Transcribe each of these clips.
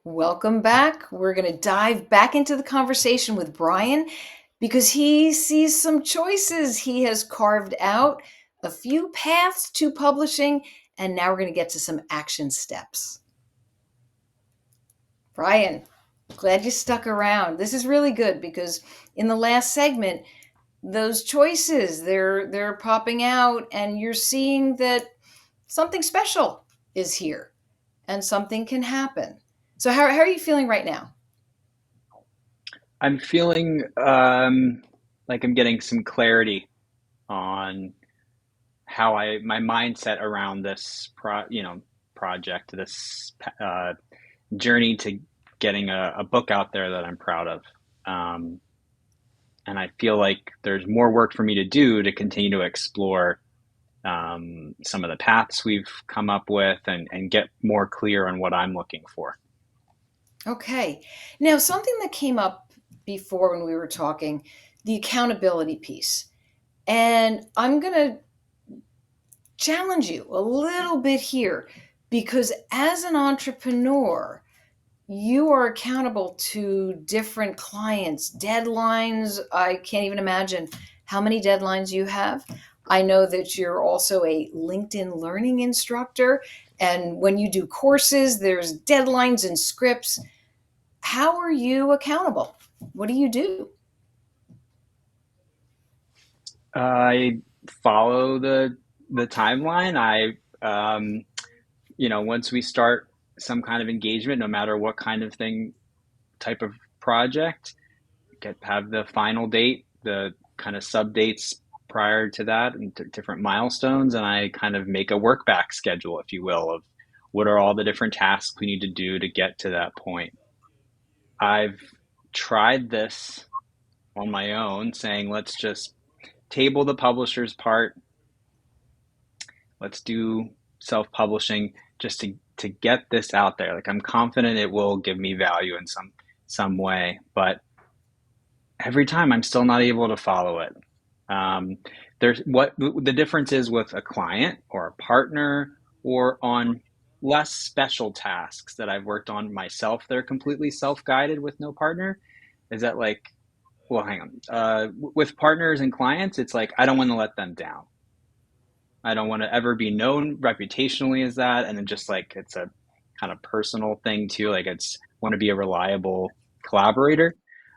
Welcome back. We're going to dive back into the conversation with Brian because he sees some choices he has carved out, a few paths to publishing, and now we're going to get to some action steps. Brian, glad you stuck around. This is really good because in the last segment, those choices they're popping out and you're seeing that something special is here and something can happen. So how are you feeling right now? I'm feeling like I'm getting some clarity on how my mindset around this project, this journey to getting a book out there that I'm proud of. Um, and I feel like there's more work for me to do to continue to explore some of the paths we've come up with and get more clear on what I'm looking for. Okay. Now, something that came up before when we were talking, the accountability piece. And I'm going to challenge you a little bit here because as an entrepreneur, you are accountable to different clients, deadlines. I can't even imagine how many deadlines you have. I know that you're also a LinkedIn learning instructor. And when you do courses, there's deadlines and scripts. How are you accountable? What do you do? I follow the timeline. Once we start some kind of engagement, no matter what kind of thing, type of project, have the final date, the kind of sub dates prior to that, and different milestones, and I kind of make a work back schedule, if you will, of what are all the different tasks we need to do to get to that point. I've tried this on my own, saying let's just table the publisher's part. Let's do self-publishing just to get this out there. Like I'm confident it will give me value in some way, but every time I'm still not able to follow it. There's what the difference is with a client or a partner or on less special tasks that I've worked on myself. They're completely self-guided with no partner. Is that like, well, hang on. With partners and clients, it's like I don't want to let them down. I don't want to ever be known reputationally as that. And then just like it's a kind of personal thing too. Like it's want to be a reliable collaborator.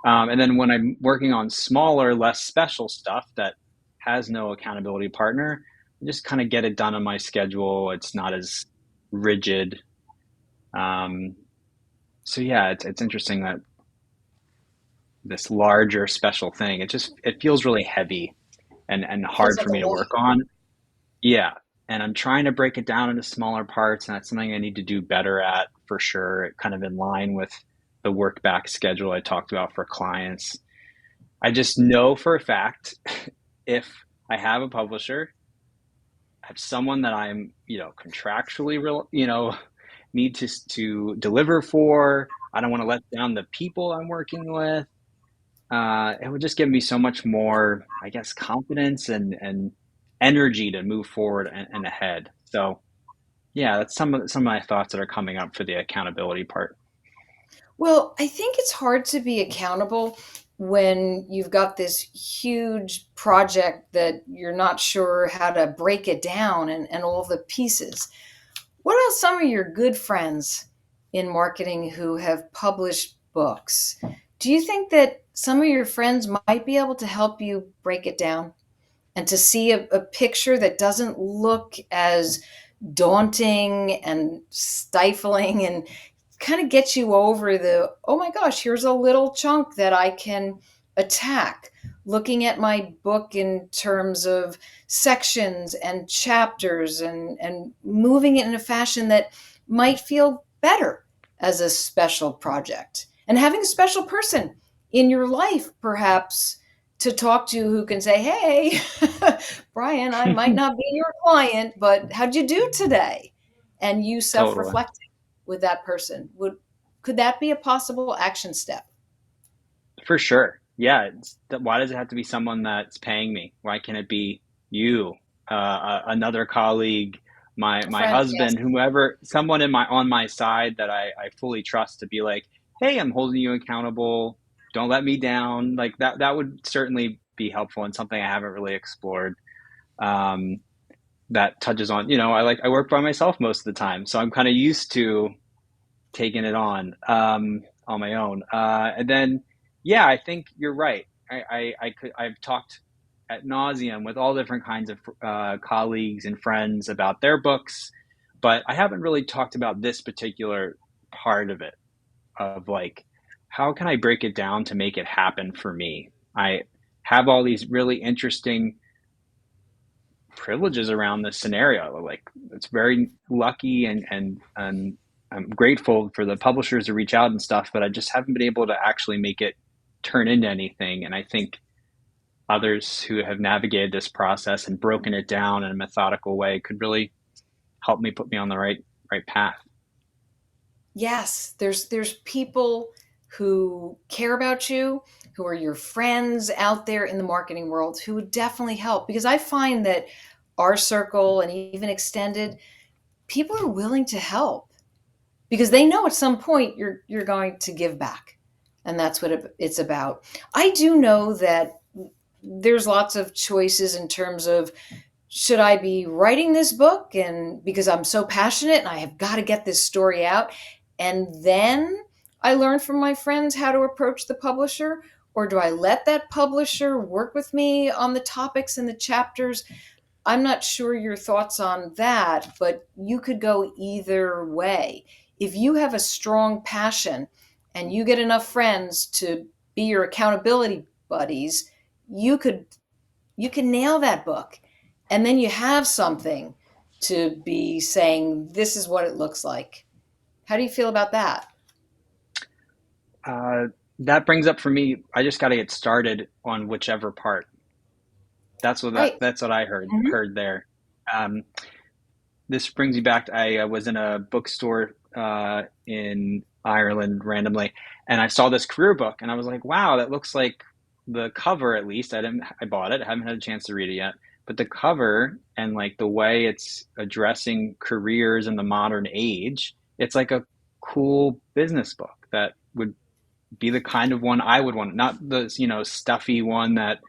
And then when I'm working on smaller, less special stuff that has no accountability partner, I just kind of get it done on my schedule. It's not as rigid. Um, so yeah, it's interesting that this larger special thing, it feels really heavy and Feels hard like for a me to lot. work on. Yeah, and I'm trying to break it down into smaller parts, and that's something I need to do better at for sure, kind of in line with the work back schedule I talked about for clients. I just know for a fact if I have a publisher, I have someone that I'm, contractually, need to deliver for. I don't want to let down the people I'm working with. It would just give me so much more, I guess, confidence and energy to move forward and ahead. So yeah, that's some of my thoughts that are coming up for the accountability part. Well, I think it's hard to be accountable when you've got this huge project that you're not sure how to break it down and all the pieces. What about some of your good friends in marketing who have published books? Do you think that some of your friends might be able to help you break it down and to see a picture that doesn't look as daunting and stifling and kind of get you over the, oh my gosh, here's a little chunk that I can attack? Looking at my book in terms of sections and chapters and moving it in a fashion that might feel better as a special project. And having a special person in your life, perhaps, to talk to who can say, hey, Brian, I might not be your client, but how'd you do today? And you self Totally. reflecting with that person. Could that be a possible action step? For sure. Yeah. Why does it have to be someone that's paying me? Why can't it be you, another colleague, my A my friend, yes. husband, whoever, someone in my on my side that I fully trust to be like, hey, I'm holding you accountable. Don't let me down. Like that would certainly be helpful and something I haven't really explored. Um, that touches on, I work by myself most of the time, so I'm kind of used to taking it on my own. And then, yeah, I think you're right. I've talked at nauseum with all different kinds of colleagues and friends about their books, but I haven't really talked about this particular part of it, of like, how can I break it down to make it happen for me? I have all these really interesting privileges around this scenario. Like, it's very lucky, and I'm grateful for the publishers to reach out and stuff, but I just haven't been able to actually make it turn into anything. And I think others who have navigated this process and broken it down in a methodical way could really help me, put me on the right path. Yes, there's people who care about you, who are your friends out there in the marketing world who would definitely help, because I find that our circle and even extended, people are willing to help because they know at some point you're going to give back. And that's what it's about. I do know that there's lots of choices in terms of, should I be writing this book and because I'm so passionate and I have got to get this story out, and then I learn from my friends how to approach the publisher, or do I let that publisher work with me on the topics and the chapters? I'm not sure your thoughts on that, but you could go either way. If you have a strong passion and you get enough friends to be your accountability buddies, you could you can nail that book. And then you have something to be saying, this is what it looks like. How do you feel about that? Uh, that brings up for me, I just got to get started on whichever part. Right. That's what I Mhm. heard there. Um, this brings me back. I was in a bookstore in Ireland randomly, and I saw this career book, and I was like, "Wow, that looks like the cover." At least I bought it. I haven't had a chance to read it yet, but the cover and like the way it's addressing careers in the modern age, it's like a cool business book that would be the kind of one I would want, not the stuffy one that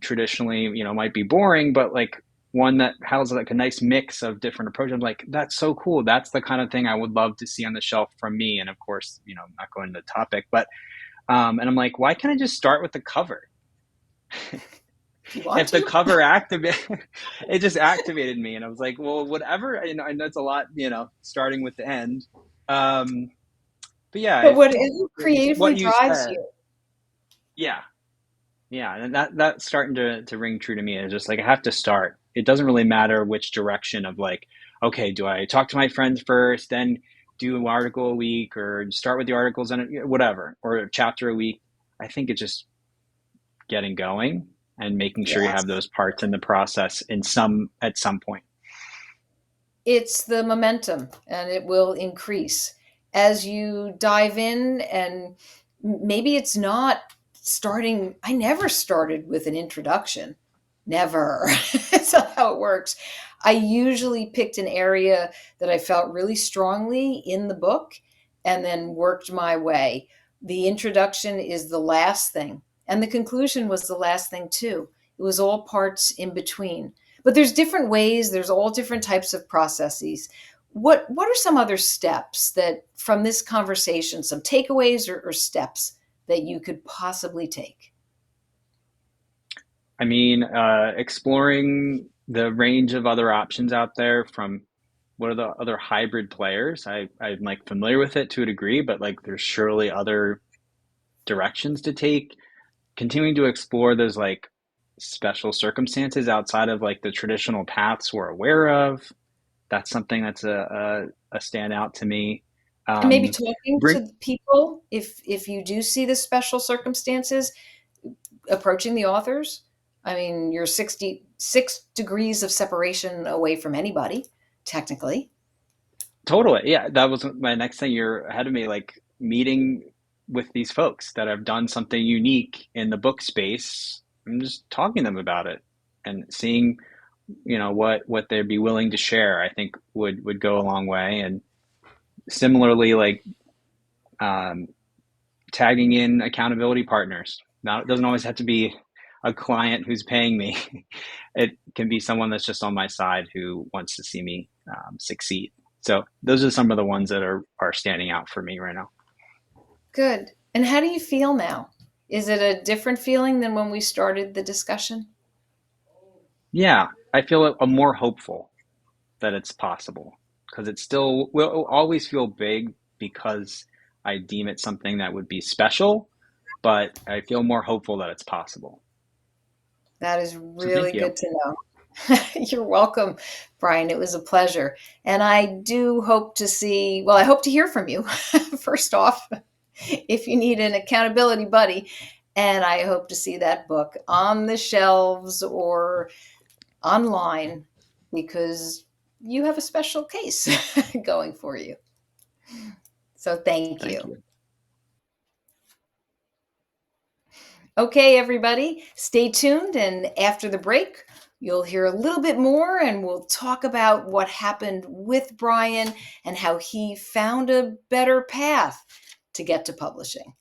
traditionally, might be boring, but like one that has like a nice mix of different approaches. I'm like, that's so cool. That's the kind of thing I would love to see on the shelf from me. And of course, I'm not going into the topic, but and I'm like, why can't I just start with the cover? If you want If the to. cover activate, it just activated me, and I was like, well, whatever. I know it's a lot, starting with the end. Um, but yeah, But what is creatively what you drives said, you. yeah, yeah, and that's starting to ring true to me. It's just like I have to start. It doesn't really matter which direction of like, okay, do I talk to my friends first, then do an article a week, or start with the articles and whatever, or a chapter a week. I think it's just getting going and making sure you have Yes. those parts in the process at some point. It's the momentum and it will increase as you dive in. And maybe it's not starting. I never started with an introduction. Never. That's not how it works. I usually picked an area that I felt really strongly in the book and then worked my way. The introduction is the last thing, and the conclusion was the last thing too. It was all parts in between. But there's different ways, there's all different types of processes. What are some other steps that from this conversation, some takeaways or steps that you could possibly take? I mean, exploring the range of other options out there, from what are the other hybrid players. I'm like familiar with it to a degree, but like there's surely other directions to take. Continuing to explore those like special circumstances outside of like the traditional paths we're aware of. That's something that's a standout to me. And maybe Um, talking bring to the people, if you do see the special circumstances, approaching the authors. I mean, you're 66 degrees of separation away from anybody, technically. Totally. Yeah, that was my next thing. You're ahead of me, like meeting with these folks that have done something unique in the book space. I'm just talking to them about it and seeing what they'd be willing to share, I think would go a long way. And similarly, like um, tagging in accountability partners. Now, it doesn't always have to be a client who's paying me. It can be someone that's just on my side who wants to see me succeed. So those are some of the ones that are standing out for me right now. Good. And how do you feel now? Is it a different feeling than when we started the discussion? Yeah, I feel more hopeful that it's possible because it still will always feel big because I deem it something that would be special, but I feel more hopeful that it's possible. That is So thank really you. good to know. You're welcome, Brian. It was a pleasure. And I do hope to see, well, I hope to hear from you, first off, if you need an accountability buddy. And I hope to see that book on the shelves or online because you have a special case going for you. So thank Thank you. you. Okay, everybody, stay tuned. And after the break, you'll hear a little bit more and we'll talk about what happened with Brian and how he found a better path to get to publishing.